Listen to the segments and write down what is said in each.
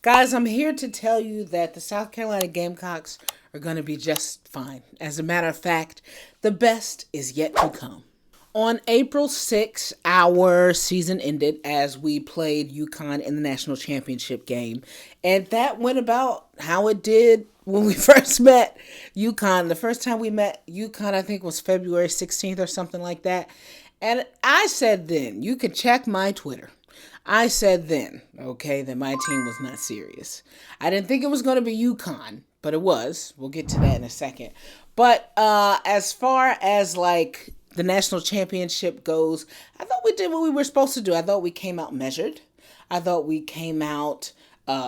Guys, I'm here to tell you that the South Carolina Gamecocks are going to be just fine. As a matter of fact, the best is yet to come. On April 6th, our season ended as we played UConn in the national championship game. And that went about how it did when we first met UConn. The first time we met UConn, I think, was February 16th or something like that. And I said then, you can check my Twitter. I said then, okay, that my team was not serious. I didn't think it was going to be UConn, but it was. We'll get to that in a second. But as far as like the national championship goes, I thought we did what we were supposed to do. I thought we came out measured. I thought we came out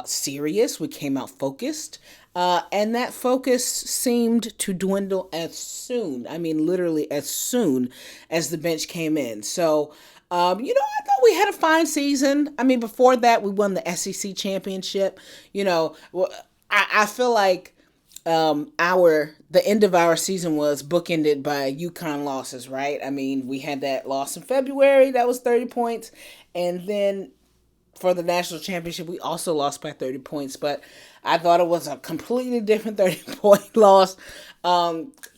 serious. We came out focused. And that focus seemed to dwindle as soon, I mean, literally as soon as the bench came in. So, I thought we had a fine season. I mean, before that, we won the SEC championship. I feel like the end of our season was bookended by UConn losses, right? I mean, we had that loss in February. That was 30 points. And then for the national championship, we also lost by 30 points, but I thought it was a completely different 30-point loss.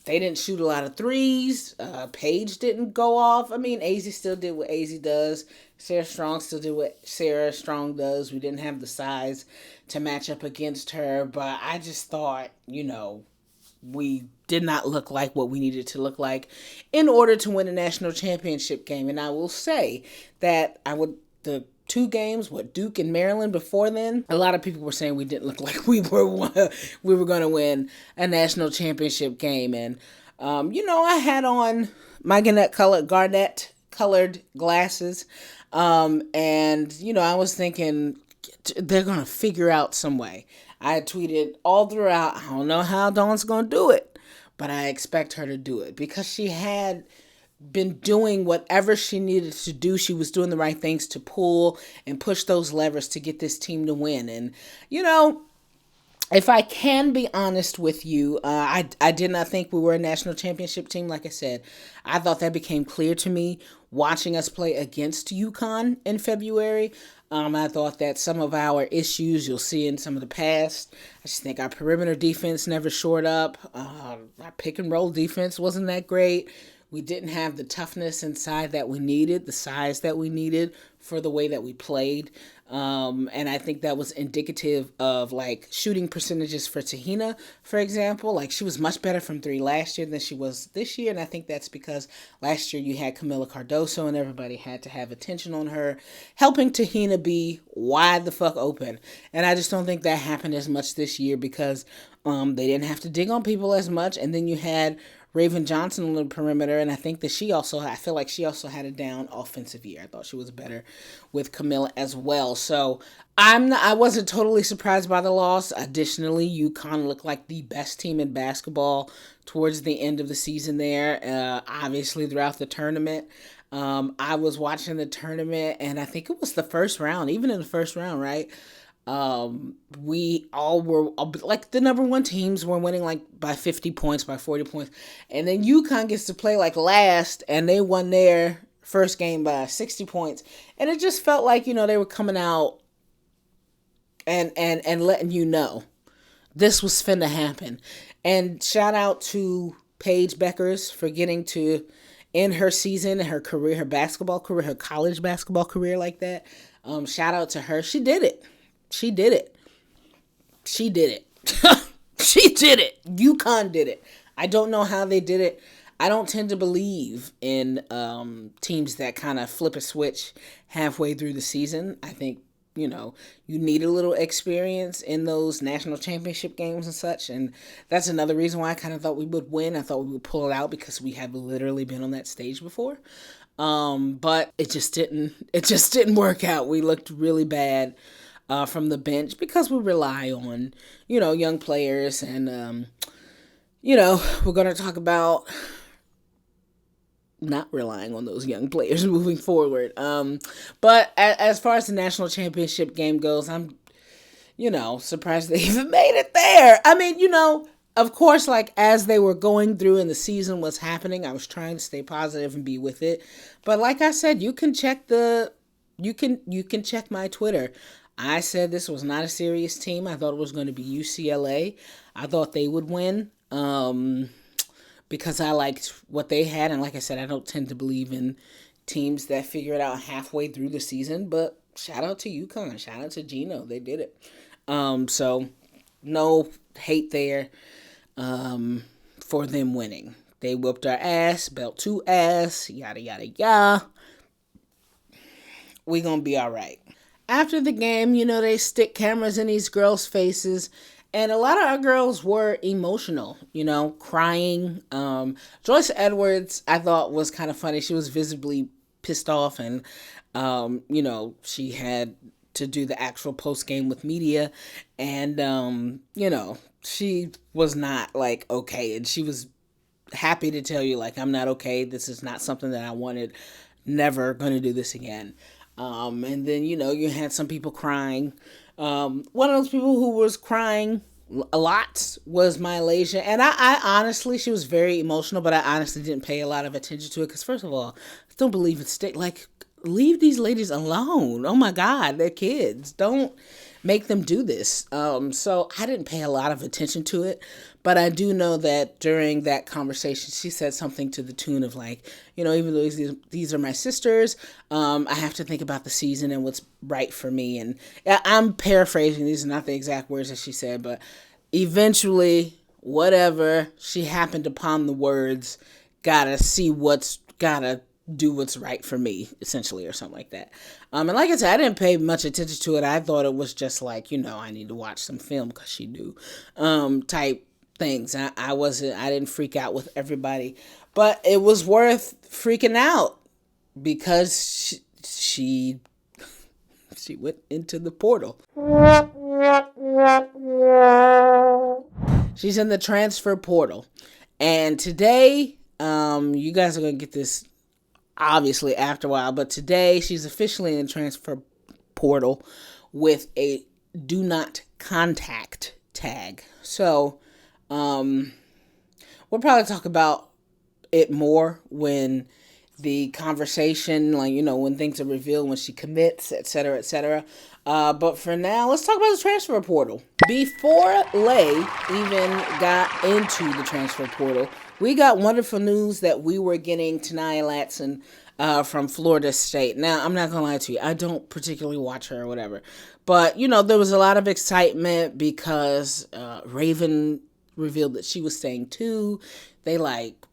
They didn't shoot a lot of threes. Paige didn't go off. I mean, AZ still did what AZ does. Sarah Strong still did what Sarah Strong does. We didn't have the size to match up against her, but I just thought, we did not look like what we needed to look like in order to win a national championship game. And I will say that the two games, Duke and Maryland before then, a lot of people were saying we didn't look like we were going to win a national championship game. And, I had on my garnet colored glasses. I was thinking they're going to figure out some way. I tweeted all throughout, I don't know how Dawn's going to do it, but I expect her to do it because she had been doing whatever she needed to do. She was doing the right things to pull and push those levers to get this team to win. And, if I can be honest with you, I did not think we were a national championship team. Like I said, I thought that became clear to me watching us play against UConn in February. I thought that some of our issues you'll see in some of the past. I just think our perimeter defense never shored up. Our pick and roll defense wasn't that great. We didn't have the toughness inside that we needed, the size that we needed for the way that we played. And I think that was indicative of like shooting percentages for Tahina, for example. Like she was much better from three last year than she was this year. And I think that's because last year you had Camila Cardoso and everybody had to have attention on her, helping Tahina be wide the fuck open. And I just don't think that happened as much this year because they didn't have to dig on people as much. And then you had Raven Johnson on the perimeter, and I think that I feel like she also had a down offensive year. I thought she was better with Camilla as well. So I wasn't totally surprised by the loss. Additionally, UConn looked like the best team in basketball towards the end of the season there. Obviously, throughout the tournament. I was watching the tournament, and I think it was the first round, even in the first round, right? We all were like the number one teams were winning like by 50 points, by 40 points. And then UConn gets to play like last and they won their first game by 60 points. And it just felt like, they were coming out and letting you know this was finna happen. And shout out to Paige Beckers for getting to end her season, her career, her basketball career, her college basketball career like that. Shout out to her. She did it. She did it. She did it. She did it. UConn did it. I don't know how they did it. I don't tend to believe in teams that kind of flip a switch halfway through the season. I think, you need a little experience in those national championship games and such. And that's another reason why I kind of thought we would win. I thought we would pull it out because we have literally been on that stage before. But it just didn't work out. We looked really bad from the bench because we rely on, young players. And, we're going to talk about not relying on those young players moving forward. But as far as the national championship game goes, I'm, surprised they even made it there. I mean, of course, like as they were going through and the season was happening, I was trying to stay positive and be with it. But like I said, you can check my Twitter. I said this was not a serious team. I thought it was going to be UCLA. I thought they would win. Because I liked what they had. And like I said, I don't tend to believe in teams that figure it out halfway through the season. But shout out to UConn. Shout out to Gino. They did it. So no hate there for them winning. They whooped our ass, belt to ass, yada, yada, yada. We gonna be all right. After the game, they stick cameras in these girls' faces. And a lot of our girls were emotional, crying. Joyce Edwards, I thought, was kind of funny. She was visibly pissed off, and, she had to do the actual post game with media. And, she was not, like, okay. And she was happy to tell you, like, I'm not okay. This is not something that I wanted. Never going to do this again. And then, you had some people crying. One of those people who was crying a lot was MiLaysia. And I honestly, she was very emotional, but I honestly didn't pay a lot of attention to it. Because first of all, I don't believe in leave these ladies alone. Oh my God, they're kids. Don't make them do this. So I didn't pay a lot of attention to it. But I do know that during that conversation, she said something to the tune of like, even though these are my sisters, I have to think about the season and what's right for me. And I'm paraphrasing. These are not the exact words that she said, but eventually, whatever, she happened upon the words, gotta do what's right for me, essentially, or something like that. And like I said, I didn't pay much attention to it. I thought it was just like, I need to watch some film because she do, type things. I didn't freak out with everybody, but it was worth freaking out because she went into the portal. She's in the transfer portal. And today, you guys are going to get this obviously after a while, but today she's officially in the transfer portal with a do not contact tag. So, we'll probably talk about it more when the conversation, when things are revealed, when she commits, etc., etc. But for now, let's talk about the transfer portal. Before Lay even got into the transfer portal, we got wonderful news that we were getting Taniyah Latson from Florida State. Now, I'm not going to lie to you. I don't particularly watch her or whatever. But, there was a lot of excitement because Raven revealed that she was staying too. They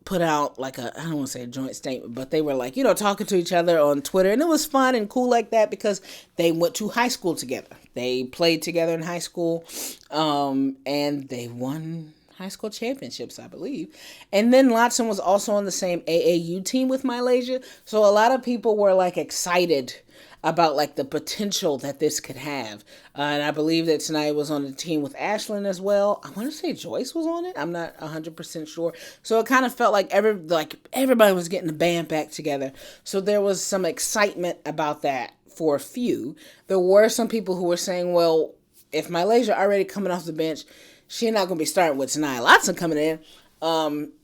put out I don't want to say a joint statement, but they were talking to each other on Twitter, and it was fun and cool like that because they went to high school together. They played together in high school, and they won high school championships, I believe. And then Latson was also on the same AAU team with MiLaysia, so a lot of people were excited about the potential that this could have. And I believe that Taniyah was on the team with Ashlyn as well. I want to say Joyce was on it. I'm not 100% sure. So it kind of felt like everybody was getting the band back together. So there was some excitement about that for a few. There were some people who were saying, well, if MiLaysia already coming off the bench, she's not going to be starting with Taniyah Latson coming in.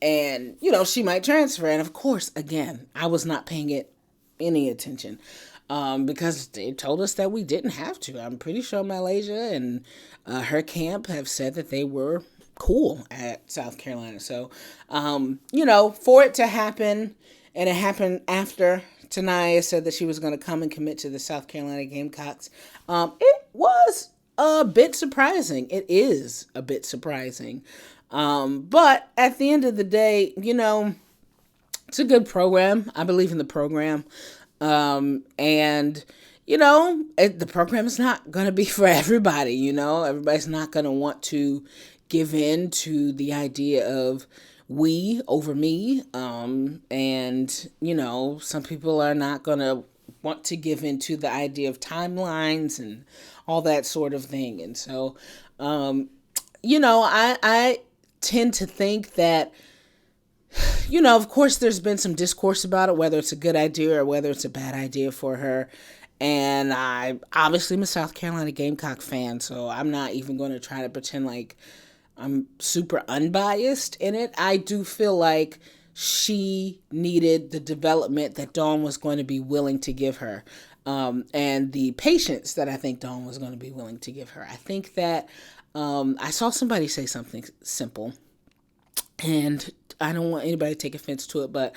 And, she might transfer. And of course, again, I was not paying it any attention. Because they told us that we didn't have to. I'm pretty sure MiLaysia and her camp have said that they were cool at South Carolina. So, for it to happen, and it happened after Taniyah said that she was going to come and commit to the South Carolina Gamecocks, it was a bit surprising. It is a bit surprising. But at the end of the day, it's a good program. I believe in the program. And the program is not going to be for everybody, everybody's not going to want to give in to the idea of we over me. And, some people are not going to want to give in to the idea of timelines and all that sort of thing. And so, I tend to think that, of course, there's been some discourse about it, whether it's a good idea or whether it's a bad idea for her. And I obviously am a South Carolina Gamecock fan, so I'm not even going to try to pretend like I'm super unbiased in it. I do feel like she needed the development that Dawn was going to be willing to give her, and the patience that I think Dawn was going to be willing to give her. I think that I saw somebody say something simple, and I don't want anybody to take offense to it, but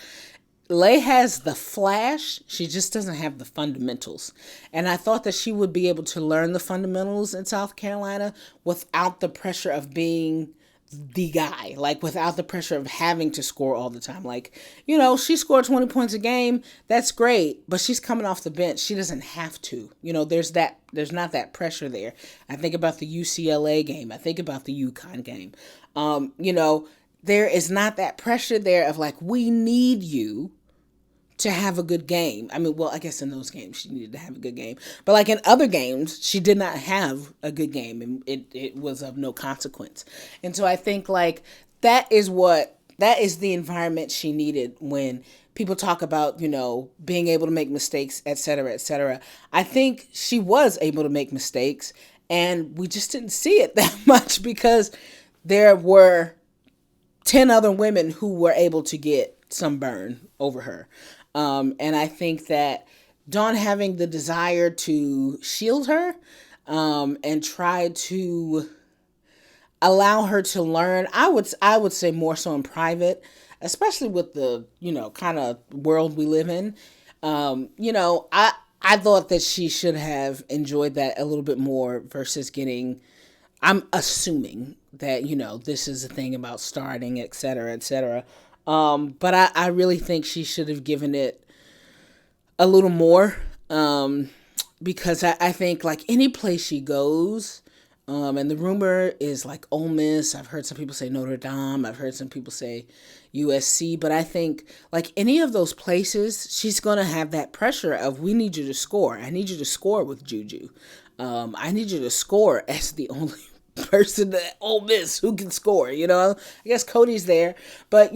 Lay has the flash. She just doesn't have the fundamentals. And I thought that she would be able to learn the fundamentals in South Carolina without the pressure of being the guy, like without the pressure of having to score all the time. Like, she scored 20 points a game. That's great, but she's coming off the bench. She doesn't have to. There's not that pressure there. I think about the UCLA game. I think about the UConn game. There is not that pressure there of like, we need you to have a good game. I mean, well, I guess in those games she needed to have a good game. But like in other games, she did not have a good game, and it was of no consequence. And so I think like that is the environment she needed when people talk about, being able to make mistakes, et cetera, et cetera. I think she was able to make mistakes, and we just didn't see it that much because there were 10 other women who were able to get some burn over her. And I think that Dawn having the desire to shield her, and try to allow her to learn, I would say more so in private, especially with the, kind of world we live in. I thought that she should have enjoyed that a little bit more versus getting, I'm assuming that, this is a thing about starting, et cetera, et cetera. But I really think she should have given it a little more, because I think like any place she goes, and the rumor is like Ole Miss. I've heard some people say Notre Dame. I've heard some people say USC. But I think like any of those places, she's going to have that pressure of, we need you to score. I need you to score with Juju. I need you to score as the only person at Ole Miss who can score. I guess Cody's there, but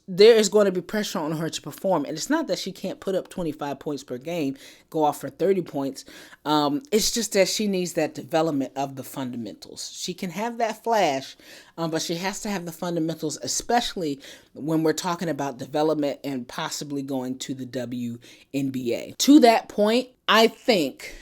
there is going to be pressure on her to perform. And it's not that she can't put up 25 points per game, go off for 30 points. It's just that she needs that development of the fundamentals. She can have that flash, but she has to have the fundamentals, especially when we're talking about development and possibly going to the WNBA. To that point, I think,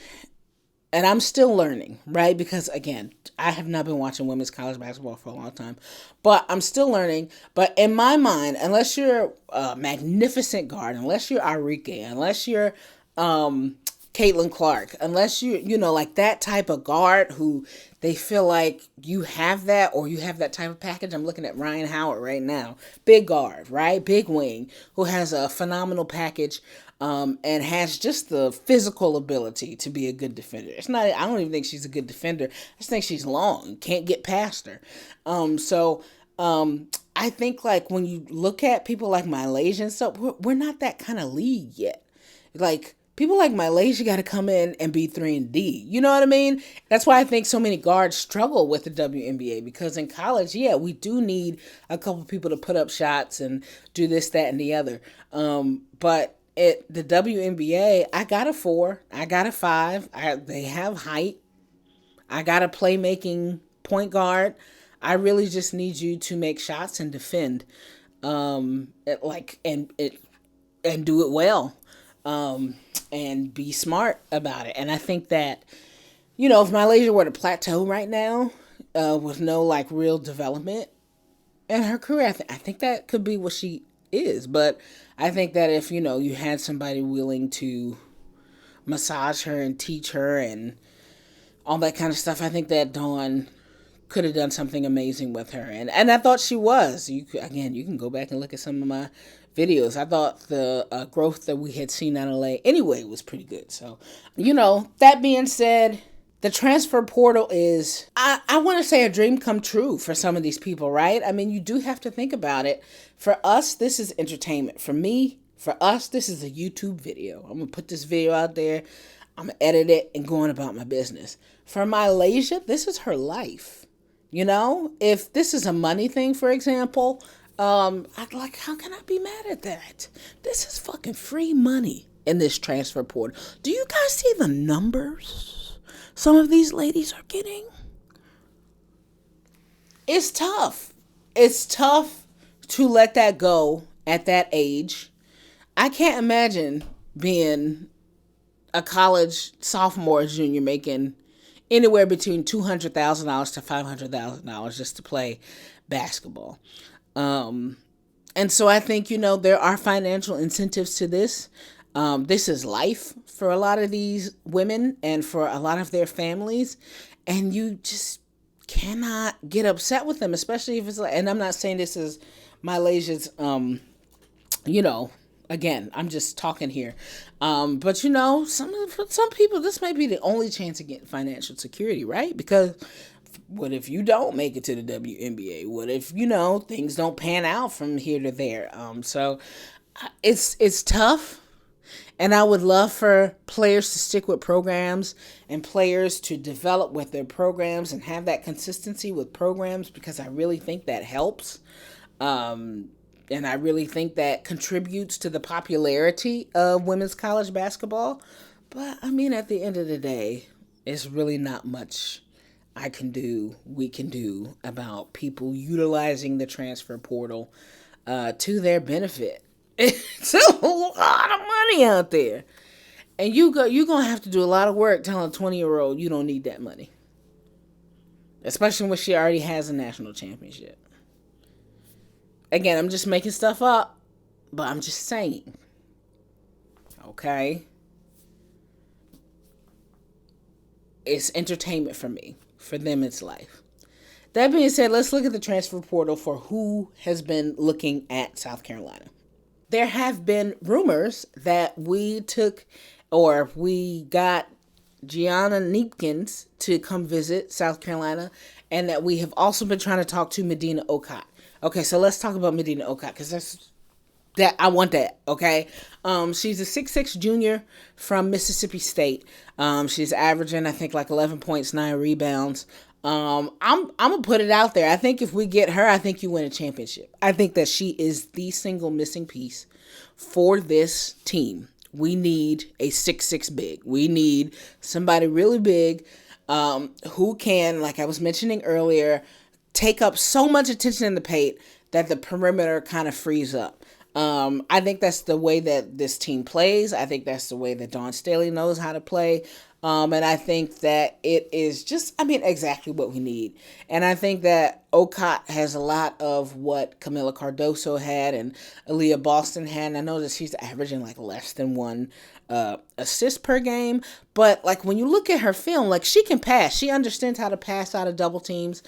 and I'm still learning, right? Because again, I have not been watching women's college basketball for a long time, but I'm still learning. But in my mind, unless you're a magnificent guard, unless you're Arike, unless you're Caitlin Clark, unless you like that type of guard who they feel like you have that, or you have that type of package. I'm looking at Ryan Howard right now, big guard, right? Big wing, who has a phenomenal package. And has just the physical ability to be a good defender. I don't even think she's a good defender. I just think she's long. Can't get past her. I think like when you look at people like MiLaysia and stuff, we're not that kind of league yet. Like people like MiLaysia got to come in and be 3-and-D. You know what I mean? That's why I think so many guards struggle with the WNBA, because in college, yeah, we do need a couple people to put up shots and do this, that, and the other. But at the WNBA, I got a 4. I got a 5. They have height. I got a playmaking point guard. I really just need you to make shots and defend, and do it well, and be smart about it. And I think that, if MiLaysia were to plateau right now, with no like real development in her career, I think that could be what she is. But I think that if, you had somebody willing to massage her and teach her and all that kind of stuff, I think that Dawn could have done something amazing with her. And I thought she was. You can go back and look at some of my videos. I thought the growth that we had seen out of LA anyway was pretty good. So, that being said, the transfer portal is, I want to say, a dream come true for some of these people, right? I mean, you do have to think about it. For us, this is entertainment. For me, for us, this is a YouTube video. I'm going to put this video out there. I'm going to edit it and go on about my business. For MiLaysia, this is her life. If this is a money thing, for example, I'd like, how can I be mad at that? This is fucking free money in this transfer portal. Do you guys see the numbers some of these ladies are getting? It's tough. It's tough to let that go at that age. I can't imagine being a college sophomore or junior making anywhere between $200,000 to $500,000 just to play basketball. And so I think, there are financial incentives to this. This is life for a lot of these women and for a lot of their families. And you just cannot get upset with them, especially if it's like, and I'm not saying this is MiLaysia's, again, I'm just talking here. But some people, this might be the only chance to get financial security, right? Because what if you don't make it to the WNBA? What if, things don't pan out from here to there? So it's tough. And I would love for players to stick with programs and players to develop with their programs and have that consistency with programs, because I really think that helps. And I really think that contributes to the popularity of women's college basketball. But, at the end of the day, it's really not much we can do about people utilizing the transfer portal to their benefit. It's a lot of money out there. And you're going to have to do a lot of work telling a 20-year-old you don't need that money. Especially when she already has a national championship. Again, I'm just making stuff up, but I'm just saying. Okay? It's entertainment for me. For them, it's life. That being said, let's look at the transfer portal for who has been looking at South Carolina. There have been rumors that we got Gianna Neepkins to come visit South Carolina, and that we have also been trying to talk to Madina Okot. Okay, so let's talk about Madina Okot, because I want that, okay? She's a 6'6" junior from Mississippi State. She's averaging, I think, like 11 points, 9 rebounds. I'm gonna put it out there. I think if we get her, I think you win a championship. I think that she is the single missing piece for this team. We need a 6'6" big. We need somebody really big, who can, like I was mentioning earlier, take up so much attention in the paint that the perimeter kind of frees up. I think that's the way that this team plays. I think that's the way that Dawn Staley knows how to play. And I think that it is just, exactly what we need. And I think that Okot has a lot of what Camila Cardoso had and Aaliyah Boston had. And I know that she's averaging like less than one assist per game. But like when you look at her film, like she can pass. She understands how to pass out of double teams.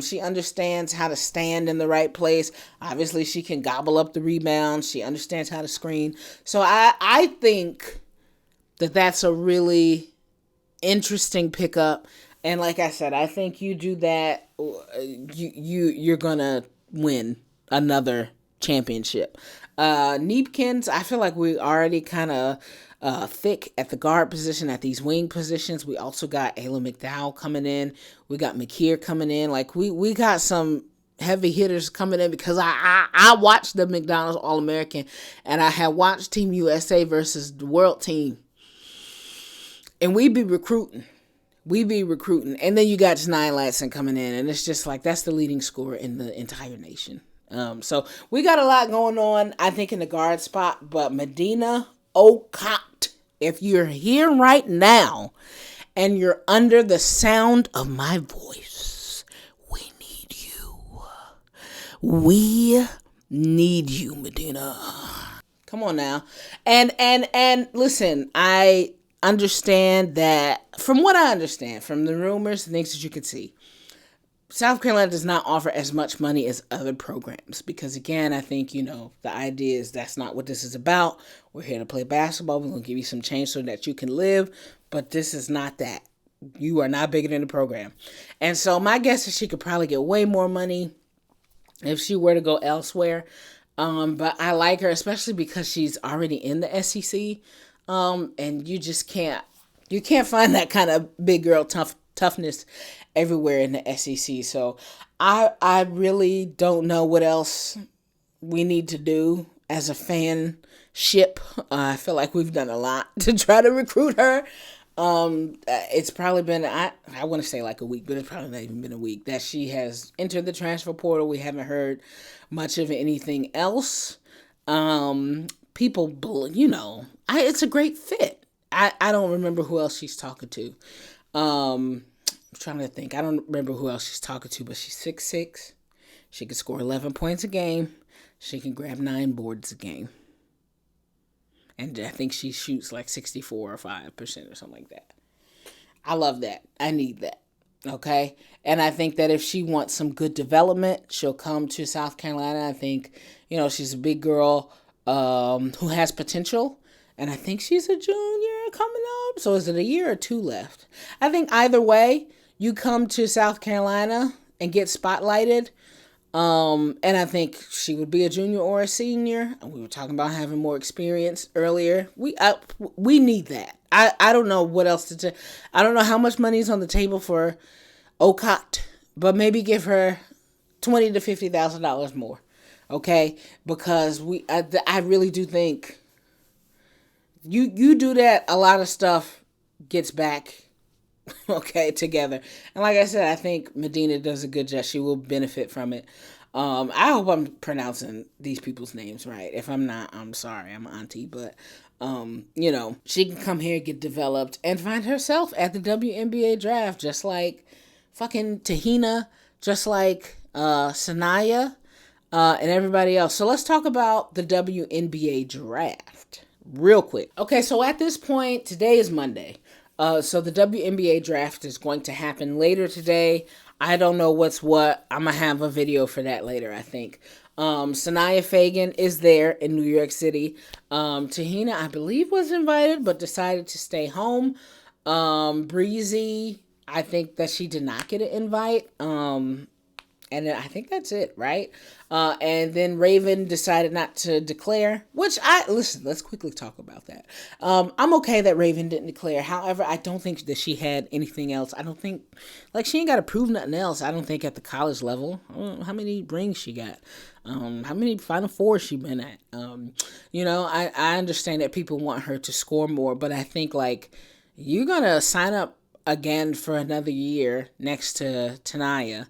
She understands how to stand in the right place. Obviously, she can gobble up the rebounds. She understands how to screen. So I think that that's a really interesting pickup. And like I said, I think you do that, you're gonna win another championship. Neepkins, I feel like we already kind of thick at the guard position, at these wing positions. We also got Ayla McDowell coming in. We got McKeer coming in. Like we got some heavy hitters coming in, because I watched the McDonald's All-American, and I had watched Team USA versus the world team. And we be recruiting. And then you got Janiyah Latson coming in. And it's just like, that's the leading scorer in the entire nation. So we got a lot going on, I think, in the guard spot. But Madina Okot, if you're here right now and you're under the sound of my voice, we need you. We need you, Madina. Come on now. And listen, I understand that, from what I understand, from the rumors and things that you could see, South Carolina does not offer as much money as other programs, because again, I think, the idea is that's not what this is about. We're here to play basketball. We're going to give you some change so that you can live, but this is not that. You are not bigger than the program. And so my guess is she could probably get way more money if she were to go elsewhere. But I like her, especially because she's already in the SEC. And you just can't find that kind of big girl toughness everywhere in the SEC. So I really don't know what else we need to do as a fanship. I feel like we've done a lot to try to recruit her. It's probably been, I want to say like a week, but it's probably not even been a week that she has entered the transfer portal. We haven't heard much of anything else. People, it's a great fit. I don't remember who else she's talking to. I'm trying to think. I don't remember who else she's talking to, but she's 6'6". She can score 11 points a game. She can grab 9 boards a game. And I think she shoots like 64 or 5% or something like that. I love that. I need that. Okay? And I think that if she wants some good development, she'll come to South Carolina. I think, she's a big girl who has potential. And I think she's a junior coming up. So is it a year or 2 left? I think either way, you come to South Carolina and get spotlighted. And I think she would be a junior or a senior. We were talking about having more experience earlier. We need that. I don't know what else to tell. I don't know how much money is on the table for Okot, but maybe give her $20,000 to $50,000 more. Okay, because I really do think you do that, a lot of stuff gets back. Okay, together. And like I said, I think Madina does a good job. She will benefit from it. I hope I'm pronouncing these people's names right. If I'm not, I'm sorry. I'm auntie. But, she can come here, get developed, and find herself at the WNBA draft, just like fucking Tahina, just like Sanaya, and everybody else. So let's talk about the WNBA draft real quick. Okay, so at this point, today is Monday. So the WNBA draft is going to happen later today. I don't know what's what. I'm going to have a video for that later, I think. Sanaya Fagan is there in New York City. Tahina, I believe, was invited, but decided to stay home. Breezy, I think that she did not get an invite. And I think that's it, right? And then Raven decided not to declare, let's quickly talk about that. I'm okay that Raven didn't declare. However, I don't think that she had anything else. I don't think, she ain't got to prove nothing else. I don't think at the college level. I don't know how many rings she got. How many Final Fours she been at. I understand that people want her to score more, but I think, you're going to sign up again for another year next to Tanaya.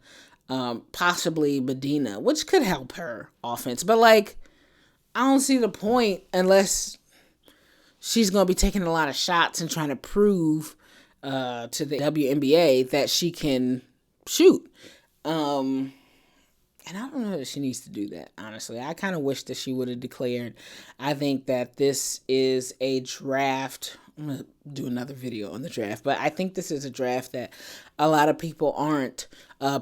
Possibly Madina, which could help her offense. But, I don't see the point unless she's going to be taking a lot of shots and trying to prove to the WNBA that she can shoot. And I don't know that she needs to do that, honestly. I kind of wish that she would have declared. I think that this is a draft. I'm going to do another video on the draft, but I think this is a draft that a lot of people aren't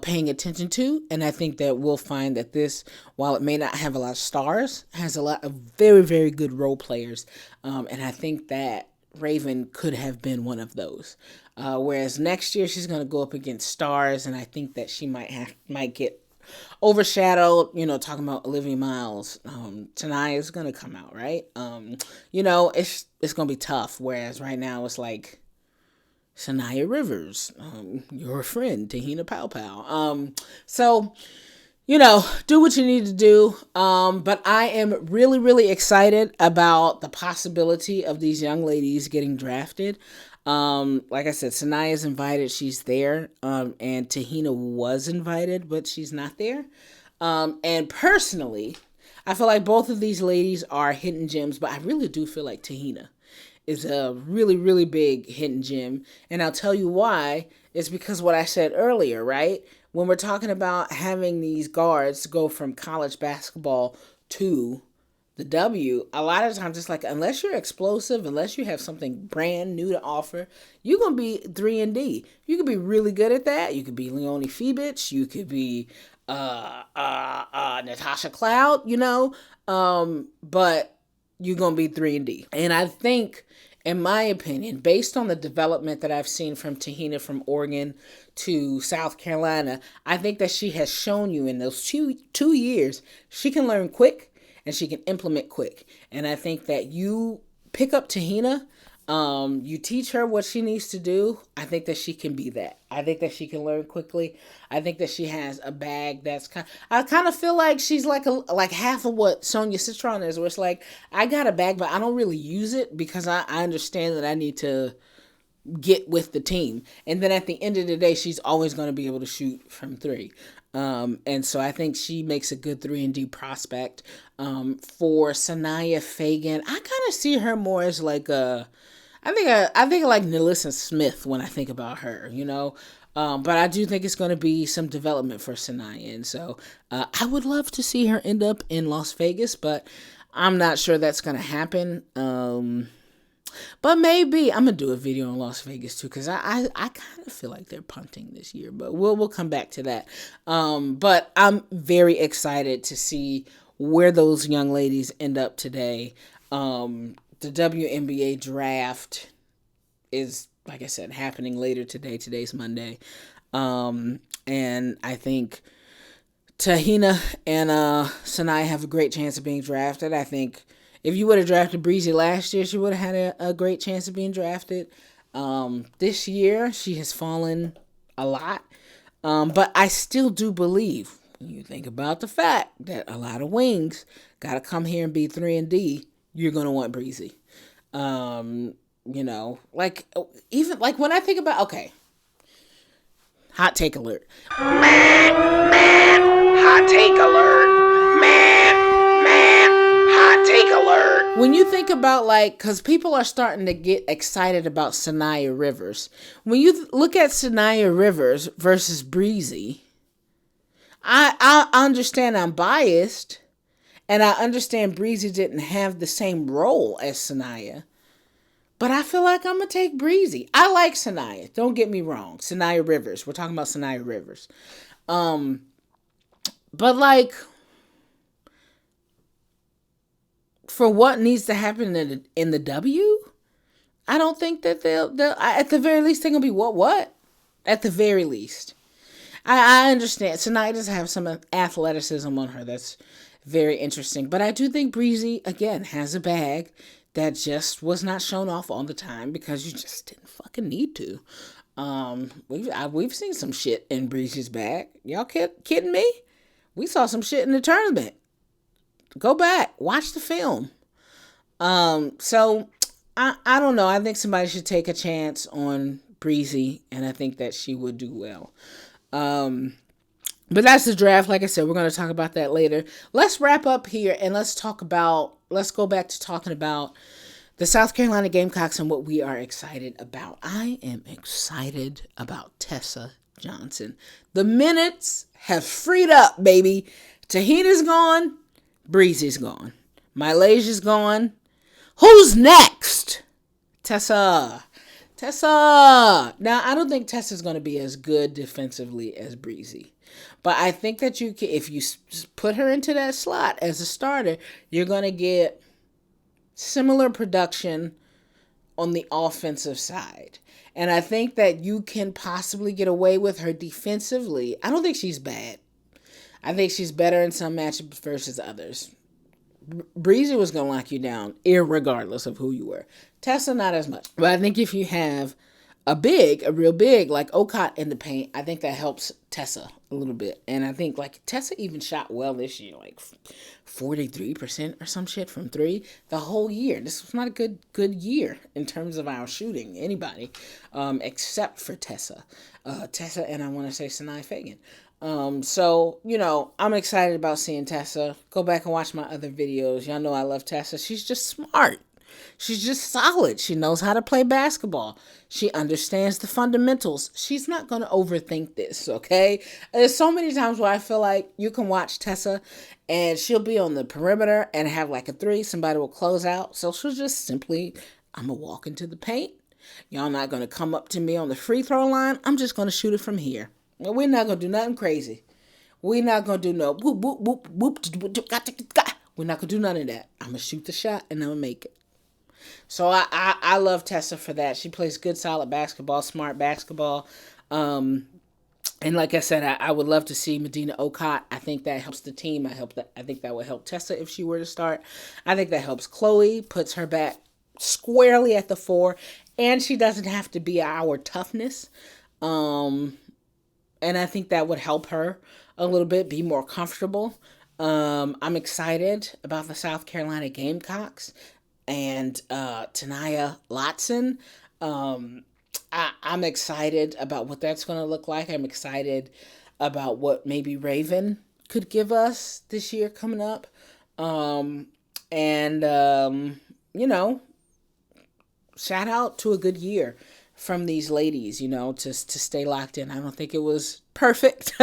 paying attention to, and I think that we'll find that this, while it may not have a lot of stars, has a lot of very, very good role players, and I think that Raven could have been one of those. Whereas next year she's going to go up against stars, and I think that she might get overshadowed, talking about Olivia Miles. Tonight is going to come out, right? It's going to be tough. Whereas right now it's like Sanaya Rivers, your friend, Tahina Pow Pow. So, do what you need to do. But I am really, really excited about the possibility of these young ladies getting drafted. Like I said, Sanaya is invited. She's there. And Tahina was invited, but she's not there. And personally, I feel like both of these ladies are hidden gems, but I really do feel like Tahina is a really, really big hidden gem. And I'll tell you why. It's because what I said earlier, right? When we're talking about having these guards go from college basketball to the W, a lot of times it's unless you're explosive, unless you have something brand new to offer, you're going to be 3-and-D. You could be really good at that. You could be Leonie Febich. You could be Natasha Cloud, but you're going to be 3-and-D. And I think, in my opinion, based on the development that I've seen from Tahina from Oregon to South Carolina, I think that she has shown you in those two years, she can learn quick and she can implement quick. And I think that you pick up Tahina, you teach her what she needs to do. I think that she can be that. I think that she can learn quickly. I think that she has a bag that's I kind of feel like she's like half of what Sonia Citron is, where it's I got a bag, but I don't really use it because I understand that I need to get with the team. And then at the end of the day, she's always going to be able to shoot from three. And so I think she makes a good 3-and-D prospect. For Sanaya Fagan, I kind of see her more as like I think like Nilissa Smith when I think about her, you know. But I do think it's going to be some development for Sanaya. And so I would love to see her end up in Las Vegas, but I'm not sure that's going to happen. But maybe I'm going to do a video on Las Vegas too, because I kind of feel like they're punting this year, but we'll come back to that. But I'm very excited to see where those young ladies end up today. The WNBA Draft is, like I said, happening later today. Today's Monday. And I think Tahina and Sanaya have a great chance of being drafted. I think if you would have drafted Breezy last year, she would have had a great chance of being drafted. This year, she has fallen a lot. But I still do believe, when you think about the fact that a lot of wings got to come here and be 3-and-D, you're going to want Breezy. You know, like, even, like, when I think about, okay, hot take alert. Man, hot take alert. Man, hot take alert. When you think about, like, because people are starting to get excited about Sanaya Rivers. When you look at Sanaya Rivers versus Breezy, I understand I'm biased, and I understand Breezy didn't have the same role as Sanaya. But I feel like I'm going to take Breezy. I like Sanaya. Don't get me wrong. Sanaya Rivers. We're talking about Sanaya Rivers. But like, for what needs to happen in the W, I don't think that they'll at the very least, they're going to be what? At the very least. I understand. Sanaya does have some athleticism on her that's very interesting. But I do think Breezy, again, has a bag that just was not shown off all the time because you just didn't fucking need to. We've seen some shit in Breezy's bag. Y'all kidding me? We saw some shit in the tournament. Go back, watch the film. So I don't know. I think somebody should take a chance on Breezy, and I think that she would do well. But that's the draft. Like I said, we're going to talk about that later. Let's wrap up here and let's go back to talking about the South Carolina Gamecocks and what we are excited about. I am excited about Tessa Johnson. The minutes have freed up, baby. Tahina's gone. Breezy's gone. MiLaysia's gone. Who's next? Tessa. Now, I don't think Tessa's going to be as good defensively as Breezy. But I think that you can, if you put her into that slot as a starter, you're going to get similar production on the offensive side. And I think that you can possibly get away with her defensively. I don't think she's bad. I think she's better in some matchups versus others. Breezy was going to lock you down, irregardless of who you were. Tessa, not as much. But I think if you have a real big, like Okot in the paint, I think that helps Tessa a little bit. And I think, like, Tessa even shot well this year, like 43% or some shit from three the whole year. This was not a good year in terms of our shooting, anybody, except for Tessa. Tessa and I want to say Sanaya Fagan. So, you know, I'm excited about seeing Tessa. Go back and watch my other videos. Y'all know I love Tessa. She's just smart. She's just solid. She knows how to play basketball. She understands the fundamentals. She's not going to overthink this, okay? There's so many times where I feel like you can watch Tessa and she'll be on the perimeter and have like a three. Somebody will close out. So she'll just simply, I'm going to walk into the paint. Y'all not going to come up to me on the free throw line. I'm just going to shoot it from here. We're not going to do nothing crazy. We're not going to do no whoop, whoop, whoop, whoop. We're not going to do none of that. I'm going to shoot the shot and I'm going to make it. So I love Tessa for that. She plays good, solid basketball, smart basketball. And like I said, I would love to see Madina Okot. I think that helps the team. I think that would help Tessa if she were to start. I think that helps Chloe, puts her back squarely at the 4. And she doesn't have to be our toughness. And I think that would help her a little bit, be more comfortable. I'm excited about the South Carolina Gamecocks and Tanaya Lotson. I'm excited about what that's going to look like. I'm excited about what maybe Raven could give us this year coming up. Um, and, you know, shout out to a good year from these ladies, to stay locked in. I don't think it was perfect.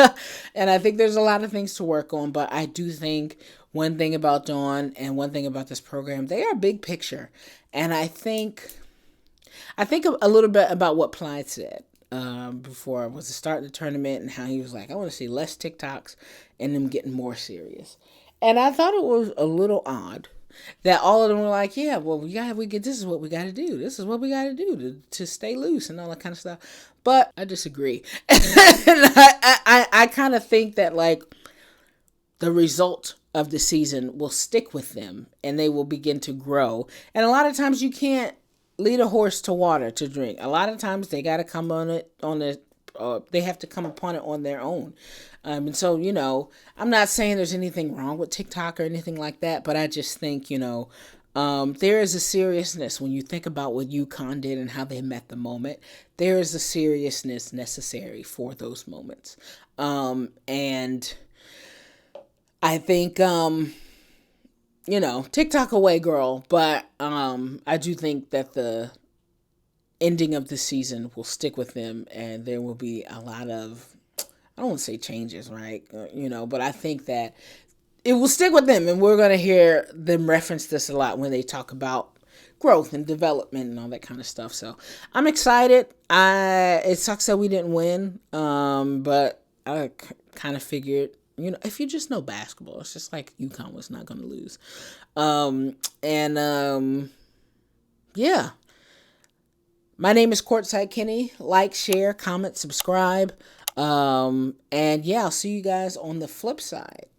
And I think there's a lot of things to work on, but I do think one thing about Dawn and one thing about this program, they are big picture. And I think a little bit about what Clyde said before was the start of the tournament and how he was like, I want to see less TikToks and them getting more serious. And I thought it was a little odd that all of them were like, yeah, well, this is what we got to do. This is what we got to do to stay loose and all that kind of stuff. But I disagree. And I kind of think that like the result of the season will stick with them and they will begin to grow. And a lot of times you can't lead a horse to water to drink. A lot of times they got to come they have to come upon it on their own. And so, I'm not saying there's anything wrong with TikTok or anything like that, but I just think, there is a seriousness when you think about what UConn did and how they met the moment. There is a seriousness necessary for those moments. And I think, TikTok away, girl. But I do think that the ending of the season will stick with them, and there will be a lot of, I don't want to say changes, right? But I think that it will stick with them, and we're going to hear them reference this a lot when they talk about growth and development and all that kind of stuff. So I'm excited. It sucks that we didn't win, but I kind of figured, if you just know basketball, it's just like UConn was not going to lose. Yeah. My name is Courtside Kenny. Like, share, comment, subscribe. And yeah, I'll see you guys on the flip side.